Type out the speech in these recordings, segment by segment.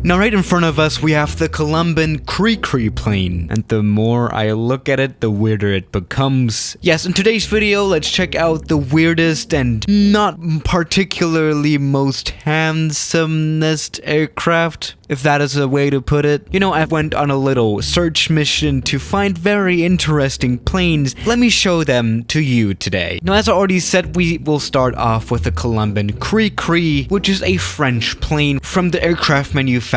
Now right in front of us we have the Colombian Cri-Cri plane, and the more I look at it, the weirder it becomes. Yes, in today's video, let's check out the weirdest and not particularly most handsomest aircraft, if that is a way to put it. You know, I went on a little search mission to find very interesting planes. Let me show them to you today. Now, as I already said, we will start off with the Colombian Cri-Cri, which is a French plane from the aircraft manufacturer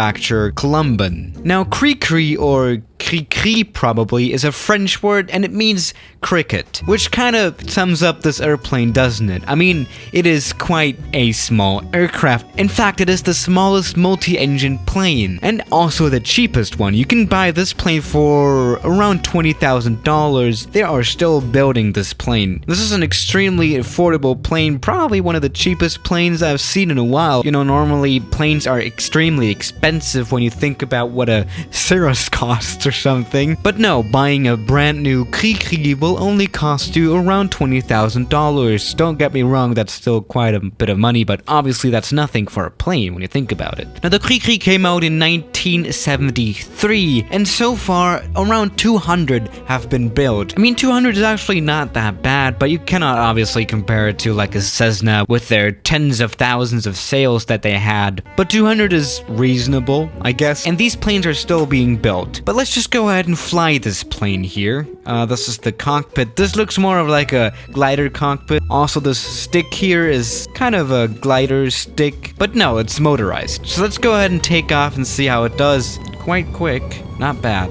Colombian. Now, Cri-Cri, or Cri-Cri probably, is a French word and it means cricket, which kind of sums up this airplane, doesn't it? I mean, it is quite a small aircraft. In fact, it is the smallest multi-engine plane and also the cheapest one. You can buy this plane for around $20,000. They are still building this plane. This is an extremely affordable plane, probably one of the cheapest planes I've seen in a while. You know, normally planes are extremely expensive when you think about what a Cirrus costs or something. But no, buying a brand new Cri-Cri will only cost you around $20,000. Don't get me wrong, that's still quite a bit of money, but obviously that's nothing for a plane when you think about it. Now, the Cri-Cri came out in 1973, and so far around 200 have been built. I mean, 200 is actually not that bad, but you cannot obviously compare it to like a Cessna with their tens of thousands of sales that they had. But 200 is reasonable, I guess, and these planes are still being built. But let's just go ahead and fly this plane here. This is the cockpit. This looks more of like a glider cockpit. Also, this stick here is kind of a glider stick, but no, it's motorized. So let's go ahead and take off and see how it does. Quite quick, not bad.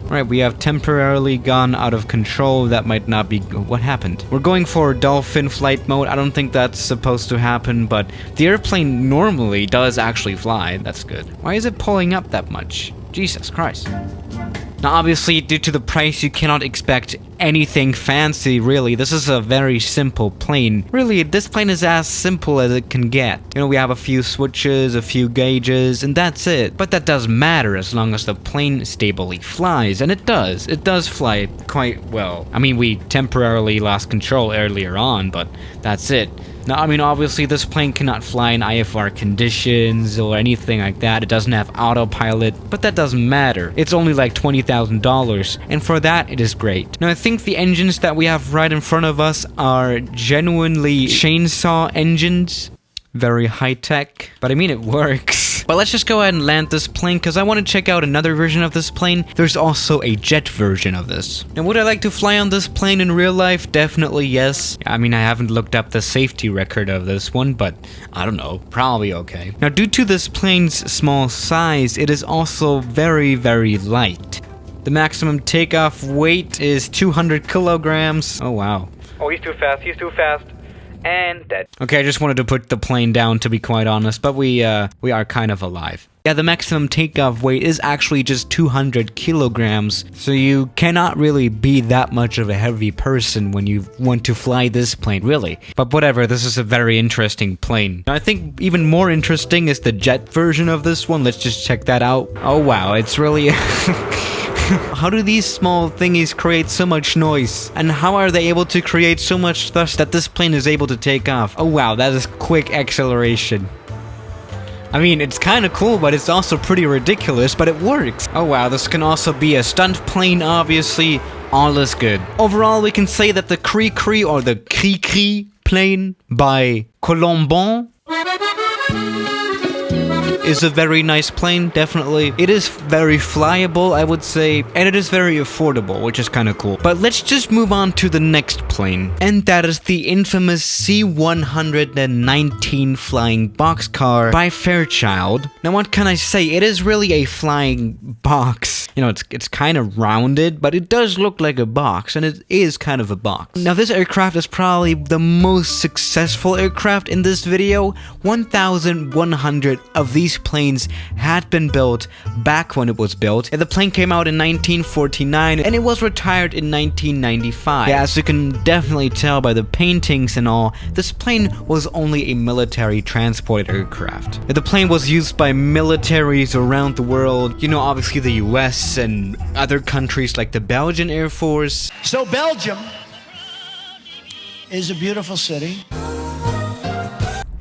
Alright, we have temporarily gone out of control. That might not be... What happened? We're going for dolphin flight mode. I don't think that's supposed to happen, but the airplane normally does actually fly. That's good. Why is it pulling up that much? Jesus Christ. Now, obviously, due to the price, you cannot expect anything fancy, really. This is a very simple plane. Really, this plane is as simple as it can get. You know, we have a few switches, a few gauges, and that's it. But that doesn't matter as long as the plane stably flies, and it does. It does fly quite well. I mean, we temporarily lost control earlier on, but that's it. Now, I mean, obviously, this plane cannot fly in IFR conditions or anything like that. It doesn't have autopilot, but that doesn't matter. It's only like $20,000, and for that, it is great. Now, I think the engines that we have right in front of us are genuinely chainsaw engines. Very high-tech, but I mean, it works. But let's just go ahead and land this plane, because I want to check out another version of this plane. There's also a jet version of this. And would I like to fly on this plane in real life? Definitely yes. I mean, I haven't looked up the safety record of this one, but I don't know, probably okay. Now, due to this plane's small size, it is also very, very light. The maximum takeoff weight is 200 kilograms. Oh, wow. Oh, he's too fast, he's too fast. And dead. Okay, I just wanted to put the plane down, to be quite honest, but we are kind of alive. Yeah, the maximum takeoff weight is actually just 200 kilograms, so you cannot really be that much of a heavy person when you want to fly this plane, really. But whatever, this is a very interesting plane. Now, I think even more interesting is the jet version of this one. Let's just check that out. Oh wow, it's really... How do these small thingies create so much noise? And how are they able to create so much thrust that this plane is able to take off? Oh wow, that is quick acceleration. I mean, it's kind of cool, but it's also pretty ridiculous, but it works. Oh wow, this can also be a stunt plane, obviously. All is good. Overall, we can say that the Cri-Cri, or the Cri-Cri plane by Colombian, is a very nice plane, definitely. It is very flyable, I would say, and it is very affordable, which is kind of cool. But let's just move on to the next plane, and that is the infamous C-119 flying boxcar by Fairchild. Now, what can I say? It is really a flying box. You know, it's kind of rounded, but it does look like a box, and it is kind of a box. Now, this aircraft is probably the most successful aircraft in this video. 1,100 of these planes had been built back when it was built. The plane came out in 1949 and it was retired in 1995. Yeah, as you can definitely tell by the paintings and all, this plane was only a military transport aircraft. The plane was used by militaries around the world. You know, obviously the US and other countries like the Belgian Air Force. So Belgium is a beautiful city.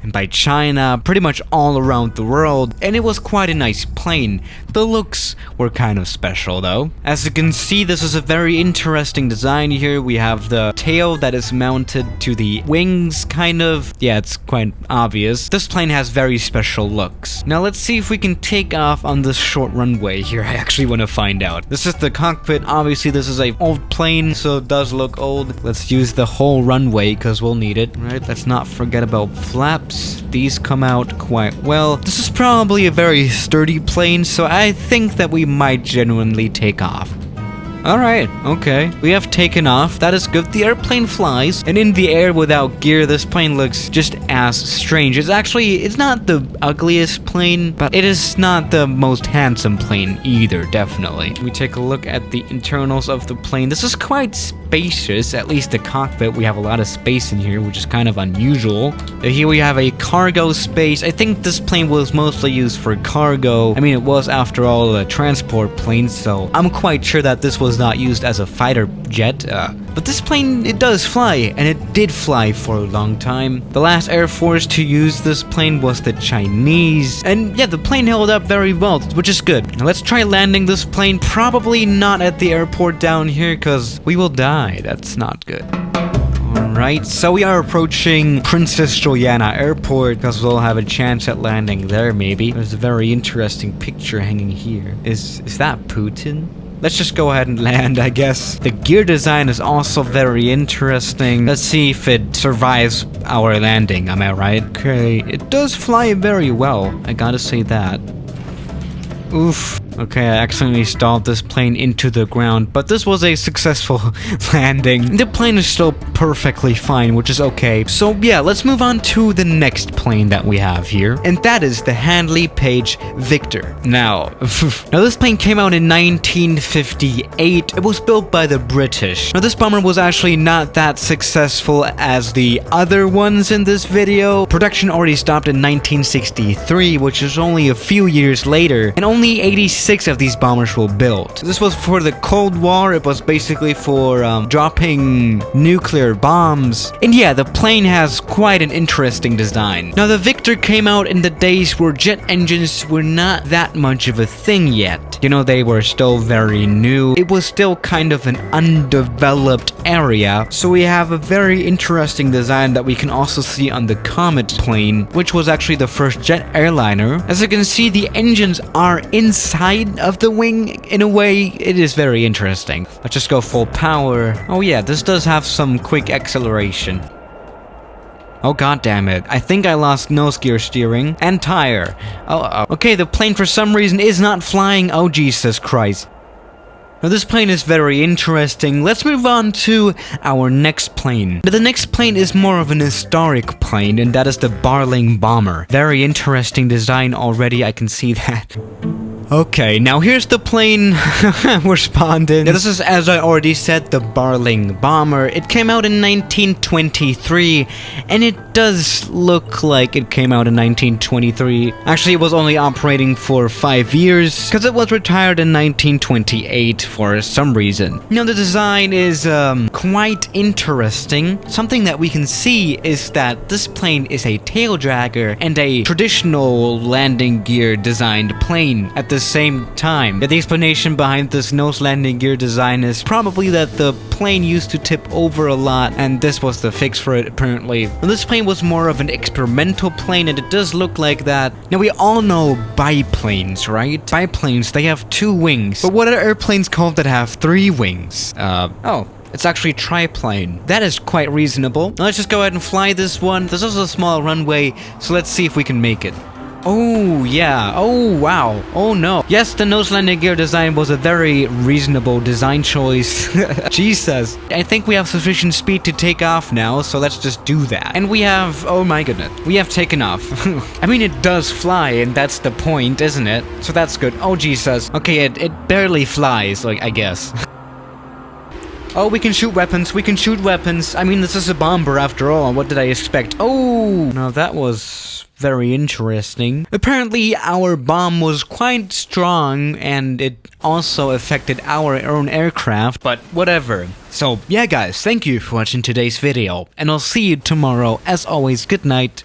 by China, pretty much all around the world, and it was quite a nice plane. The looks were kind of special though. As you can see, this is a very interesting design here. We have the tail that is mounted to the wings, kind of. Yeah, it's quite obvious. This plane has very special looks. Now let's see if we can take off on this short runway here. I actually want to find out. This is the cockpit. Obviously this is an old plane, so it does look old. Let's use the whole runway because we'll need it. Right, let's not forget about flaps. These come out quite well. This is probably a very sturdy plane, so I think that we might genuinely take off. Alright, okay. We have taken off. That is good. The airplane flies, and in the air without gear, this plane looks just as strange. It's not the ugliest plane, but it is not the most handsome plane either, definitely. We take a look at the internals of the plane. This is quite spacious, at least the cockpit. We have a lot of space in here, which is kind of unusual. Here we have a cargo space. I think this plane was mostly used for cargo. I mean, it was, after all, a transport plane, so I'm quite sure that this was not used as a fighter jet, but this plane, it does fly, and it did fly for a long time. The last Air Force to use this plane was the Chinese, and yeah, the plane held up very well, which is good. Now let's try landing this plane, probably not at the airport down here, because we will die. That's not good. Alright, so we are approaching Princess Juliana Airport, because we'll have a chance at landing there, maybe. There's a very interesting picture hanging here. Is that Putin? Let's just go ahead and land, I guess. The gear design is also very interesting. Let's see if it survives our landing, am I right? Okay, it does fly very well, I gotta say that. Oof. Okay, I accidentally stalled this plane into the ground, but this was a successful landing. The plane is still perfectly fine, which is okay. So yeah, let's move on to the next plane that we have here, and that is the Handley Page Victor. Now this plane came out in 1958. It was built by the British. Now this bomber was actually not that successful as the other ones in this video. Production already stopped in 1963, which is only a few years later, and only 86 of these bombers were built. This was for the Cold War. It was basically for dropping nuclear bombs. And yeah, the plane has quite an interesting design. Now the Victor came out in the days where jet engines were not that much of a thing yet. You know, they were still very new. It was still kind of an undeveloped area. So we have a very interesting design that we can also see on the Comet plane, which was actually the first jet airliner. As you can see, the engines are inside of the wing. In a way, it is very interesting. Let's just go full power. Oh yeah, this does have some quick acceleration. Oh god damn it. I think I lost nose gear steering and tire. Okay, the plane for some reason is not flying. Oh Jesus Christ. Now this plane is very interesting. Let's move on to our next plane. The next plane is more of an historic plane, and that is the Barling bomber. Very interesting design already, I can see that. Okay, now here's the plane responding. Now this is, as I already said, the Barling bomber. It came out in 1923, and it does look like it came out in 1923. Actually, it was only operating for 5 years, because it was retired in 1928 for some reason. Now the design is quite interesting. Something that we can see is that this plane is a tail dragger and a traditional landing gear designed plane at the same time. The explanation behind this nose landing gear design is probably that the plane used to tip over a lot, and this was the fix for it apparently. Now, this plane was more of an experimental plane, and it does look like that. Now we all know biplanes, right? Biplanes, they have 2 wings. But what are airplanes called that have 3 wings? It's actually triplane. That is quite reasonable. Now let's just go ahead and fly this one. There's also a small runway, so let's see if we can make it. Oh, yeah. Oh, wow. Oh, no. Yes, the nose landing gear design was a very reasonable design choice. Jesus. I think we have sufficient speed to take off now, so let's just do that. And we have... oh my goodness. We have taken off. I mean, it does fly, and that's the point, isn't it? So that's good. Oh, Jesus. Okay, it barely flies, like, I guess. Oh, we can shoot weapons. We can shoot weapons. I mean, this is a bomber after all. What did I expect? Oh, now that was very interesting. Apparently, our bomb was quite strong, and it also affected our own aircraft, but whatever. So, yeah guys, thank you for watching today's video, and I'll see you tomorrow. As always, good night.